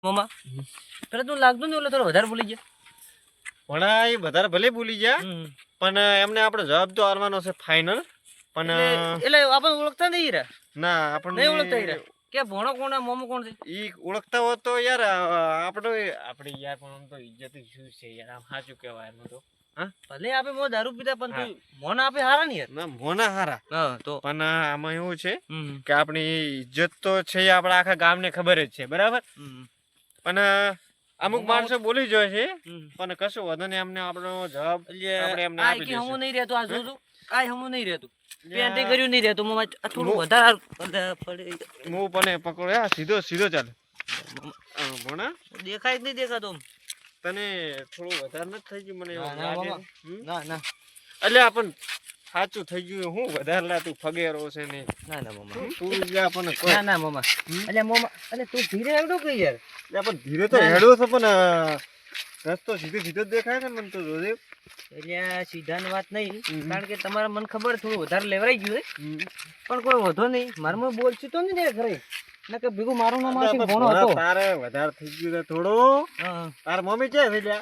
મામા પેલા તું લાગતું ને એટલે થોડો વધારે ભૂલી ગયા. ભણા એ વધારે ભલે ભૂલી ગયા પણ એમને આપણો જવાબ તો આલવાનો છે ફાઇનલ. પણ એટલે આપણે ઓળખતા નહીં રે. ના આપણને નહીં ઓળખતા રે કે ભણો કોણ મોમો કોણ છે ઈ ઓળખતા હોત તો યાર આપણે યાર પણ આમ તો ઇજ્જત શું છે યાર, આમ સાચું કહેવાય એમાં તો. હા ભલે આપે મો દારૂ પીતા પણ તું મોન આપે હારા ને યાર. ના મોના હારા. હા તો પણ આમાં એવું છે કે આપણી ઇજ્જત તો છે આપણા આખા ગામને ખબર જ છે બરાબર. પણ અમુક માણસો બોલી જાય છે પણ કશું વધુ નહીં. અમને આપણો જવાબ આપણે એમને આપી દઈશું. હમું નહીં રહેતું આ જોજો કાઈ હમું નહીં રહેતું. પેન્ટી કર્યું નહીં રહેતું મમ્મા થોડું વધારે હું પણ પકડો સીધો સીધો ચાલે ભણા દેખાય જ નહીં દેખાતો. તને થોડું વધારે નથી થઈ ગયું મને એવું ના લાગે. ના ના એટલે આપણ સાચું થઈ ગયું. હું વધારે લા તું ફગેરો છે ને. ના ના મમ્મા તું જા પણ ના ના મમ્મા એટલે મમ્મા એટલે તું ધીરે હેડો કે યાર. એટલે પણ ધીરે તો હેડો છે પણ રસ્તો સીધો સીધો જ દેખાય છે મને તો જોજે. એટલે સીધાની વાત નહીં કારણ કે તમારા મને ખબર થોડું વધારે લેવરાઈ ગયું પણ કોઈ વધો નહીં મારે મને બોલશું તો નહીં ઘરે ના કે ભેગું મારું નામ આવશે ભણો હતો. તારે વધારે થઈ ગયું છે થોડો. તાર મમ્મી છે એટલે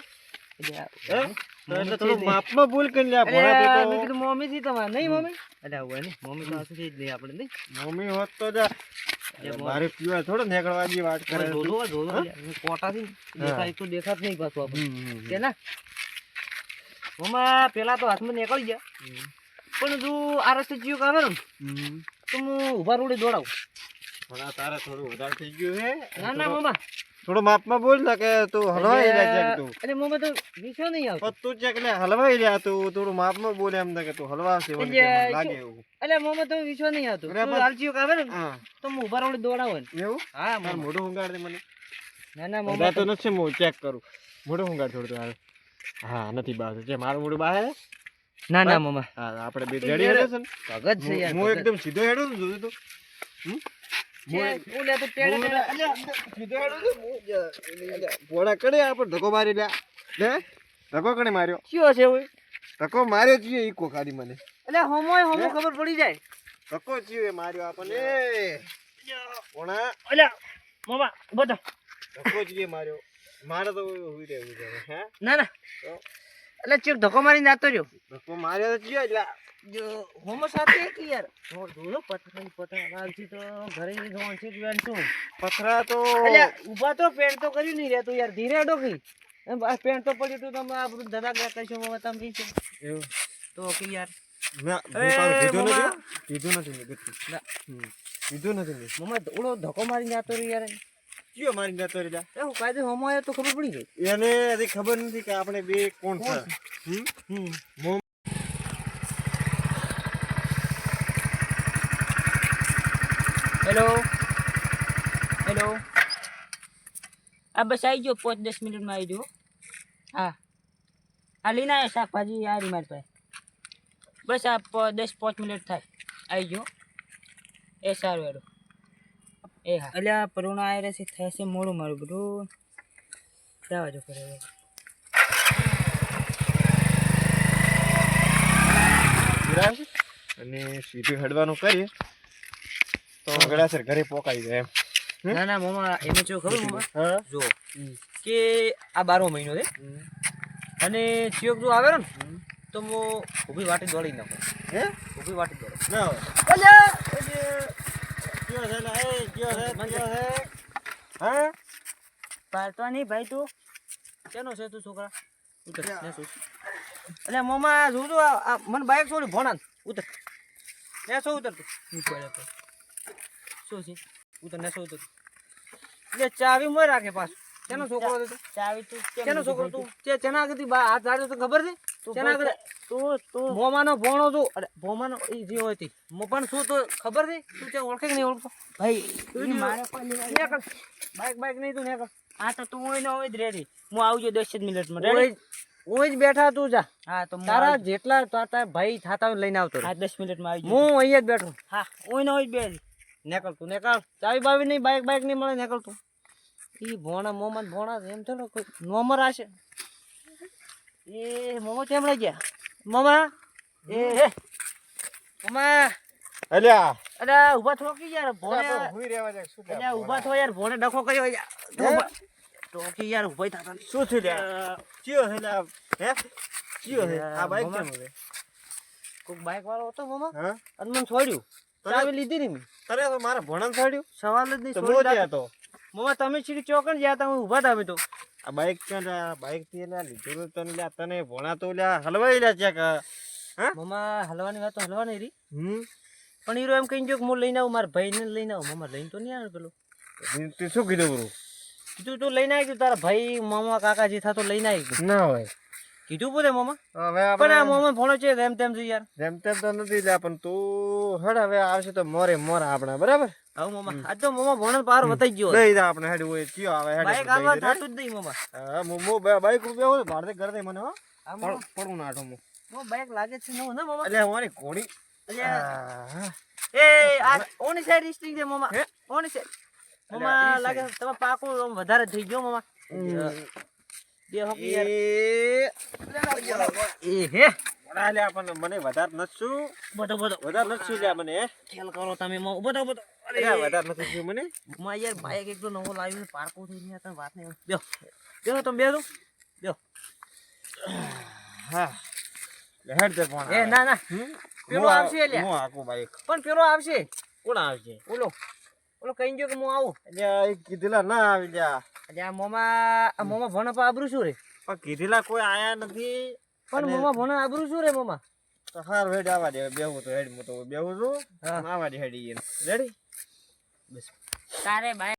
થોડું માપમાં ભૂલ કરી લ્યા ભણા. મમ્મી થી તમારે નહીં મમ્મી એટલે આવું નહીં મમ્મી તો હશે જ નહીં આપણે નહીં. મમ્મી હોત તો જા મારે પીવા થોડો નીકળવા જી વાત કરે. કોટાથી દેખાય તો દેખાત નહીં પાછું આપણે કે ના મમ્મા પેલા તો હાથમાં નીકળી ગયા પણ જો આ રસ્તે જીવ આવે ને તો હું ઉભા રોડે દોડાવું. પણ તારે થોડું વધારે થઈ ગયું હે. ના ના મમ્મા થોડું માપમાં બોલ ને કે તું હલવાઈ રહ્યા તું. અરે મમ્મા તો વિશ્વ નહીં આવતો. તું છે કે હલવાઈ રહ્યા તું થોડું માપમાં બોલે એમ કે તું હલવાશે લાગે એવું. એટલે મમ્મા તો વિશ્વ નહીં આવતો. હાલ જીવ આવે ને તો હું ઉભા રોડે દોડાવું એવું. હા મારું મોઢું hunગાડ દે મને. ના ના મમ્મા તો નથી હું ચેક કરું મોઢું hunગાડ થોડું હાલ. હા નથી બાર છે મારું મોઢું બહાર. ના ના મમ્મા હા આપણે બે જડી હેડે છે ને ભગત છે યાર. હું એકદમ સીધો હેડું ને જોજો તો પોડા કડે આપણે ધક્કો મારી લ્યા લે ધક્કો કડે માર્યો કયો છે ઓય ધક્કો માર્યો છે ઈકો ખાલી મને. એટલે હમોય હમો ખબર પડી જાય ધક્કો ચીવે માર્યો આપણને પોણા. એટલે મમ્મા બતા ધક્કો ચીવે માર્યો મારે તો હુઈ રે હે. ના ના એટલે ચેક ધક્કો મારીને જાતો રહ્યો. ધક્કો માર્યો તો ચીવે એટલે હોમો સાથે કે યાર જોલો પથરા લાલથી તો ઘરે જવાનું છે બેન શું પથરા તો એટલે ઊભા તો પેન્ટ તો કર્યું નહીં રહેતું યાર ધીરે હેડો કઈ પેન્ટ તો પડ્યું તો તમે આપણું દાદા ગયા કહીશું મમ્મા તમે કહીશું એવું તો કે યાર કીધું નથી મમ્મા ઓળો ધક્કો મારીને જતો રહ્યો યાર. કયો મારી જતો રે એવું કાયદે હોમો આવ્યો તો ખબર પડી ગઈ એને હજી ખબર નથી કે આપણે બે કોણ છે. હેલો હેલો આ બસ આવી ગયો 5-10 મિનિટમાં આવી ગયો. હા આ લઈને આવ્યો શાકભાજી આ મારી પાસે બસ આ 10-5 મિનિટ થાય આવી ગયો. એ સારું હેડો એ હા એટલે આ પરુણા આવી રહેશે થશે મોડું મારું બધું જવા જો કરે અને સીધું હેડવાનું કરીએ તો ગળાસર ઘરે પોકાઈ જાય એમ. ના ના મમ્મા એને જો ખબર મમ્મા જો કે આ 12મો મહિનો છે અને ચિયોક જો આવે ને તો હું ઊભી વાટી દોડી નાખું. હે ઊભી વાટી દોડો ના હા પાડતો નહીં ભાઈ તું કેનો છે તું છોકરા ઉતર એટલે મમ્મા જોજો મને બાઇક છોડી ભણા ઉતર ને શું ઉતર તું શું છે ઉતર ને શું ઉતર એટલે ચાવી મોય રાખે પાછું કેનો છોકરો હતો ચાવી તું કેનો છોકરો તું ચેના આગળથી હાથ ધાર્યો તો ખબર છે ચેના આગળ તું ભોમાનો ભોણો છું અરે ભોમાનો એ જે હોય તે પણ શું તો ખબર છે તું તે ઓળખે કે નહીં ઓળખતો ભાઈ મારે બાઈક નહીં તું નીકળ. હા તો તું હોય ને હોય જ રેડી હું આવજો 10 મિનિટમાં રેડી ઓય જ બેઠા તું જા. હા તો તારા જેટલા તારા ભાઈ થાતા હોય લઈને આવતો હા 10 મિનિટમાં આવી હું અહીંયા જ બેઠો. હા ઓય ને હોય જ બેઠી નીકળ તું નીકળ ચાવી બાવી નહીં બાઈક નહીં મળે નીકળ તું. ઈ ભોણા મોમાં ભોણા એમ ચલો કોઈ નોમર આશે એ મોમો કેમ લઈ ગયા મામા એ હે મામા અલ્યા અરે ઊભા થો કે યાર ભોણે હુઈ રહેવા દે શું અલ્યા ઊભા થો યાર ભોણે ડખો કર્યો યાર ટોકી યાર ઉભા થતા નહીં. શું થયું લ્યા ચિયો છે લ્યા હે ચિયો છે આ બાઈક કેમ છે કોક બાઈક વાળો હતો મામા હા અને મને છોડ્યું ચાવી લીધી ને મેં તને તો મારા ભણન છાડ્યું સવાલ જ નહીં તો છોડી મોજ્યા રાખી. તો મામા તમે સીધી ચોકણ જ્યાં તમે ઊભા હતા અમે તો આ બાઈક ક્યાં લ્યા બાઈક થી લ્યા લીધું તને લ્યા તને ભણા તો લ્યા હલવાઈ લ્યા ચેક હા મામા હલવાની વાત તો હલવાની રહી હમ પણ હીરો એમ કહી ગયો કે હું લઈને આવું મારા ભાઈને લઈને આવું મામા લઈને તો નહીં આવે પેલો તે શું કીધું બરું કીધું તું લઈને આવી ગયું તારા ભાઈ મામા કાકા જે થતો લઈને આવી ગયું ના હોય કીધું પોતે મામા હવે પણ આ આપણે મામા ભણો છે તેમ તેમ છે યાર જેમ તેમ તો નથી લ્યા પણ તું હડ હવે આવશે તો મોરે મોરા આપણા બરાબર આવું મામા આજ તો મામા ભણો પાર વતાઈ ગયો દઈ દે આપણે હેડ હોય ચિયો આવે હેડ બાઈક આવવા થતું જ નહીં મામા હા મો બાઈક રૂપિયા હોય ભાડે ઘર દે મને હો આ મામા પડું નાઠો મો મામા બાઈક લાગે છે નવું ને મામા એટલે હોની ઘોડી અલ્યા એ આ ઓની સાઈડ સ્ટિંગ છે મામા ઓની સાઈડ મામા લાગે છે તમે પાકો આમ વધારે થઈ ગયો મામા બે હોકી યાર એ હે વડા લ્યા પણ મને વધારે નસું બધો બધો વધારે નસું લ્યા મને ખેલ કરો તમે મામા બધો બધો અરે વધારે નથી થયું મને માં યાર બાઈક એક તો નવો લાવ્યો છે પાર્કો થઈ ગયા તને વાત નહીં બેહો બેહો તમે બેહો બેહો હા હેડ દે પણ એ ના ના પેલો આવશે લ્યા હું આકું બાઈક પણ પેલો આવશે કોણ આવશે ઓલો ઓલો કહી ગયો કે હું આવું એટલે એ કીધેલા ના આવી લ્યા એટલે આ મોમાં ભણ આબરું શું રે પણ કીધેલા કોઈ આયા નથી પણ મોમાં ભણ આબરું શું રે મોમાં તો હાર હેડ આવા દે બેહું તો હેડ હું તો બેહું છું હા. આવા દે હેડી રેડી તારે બાઈક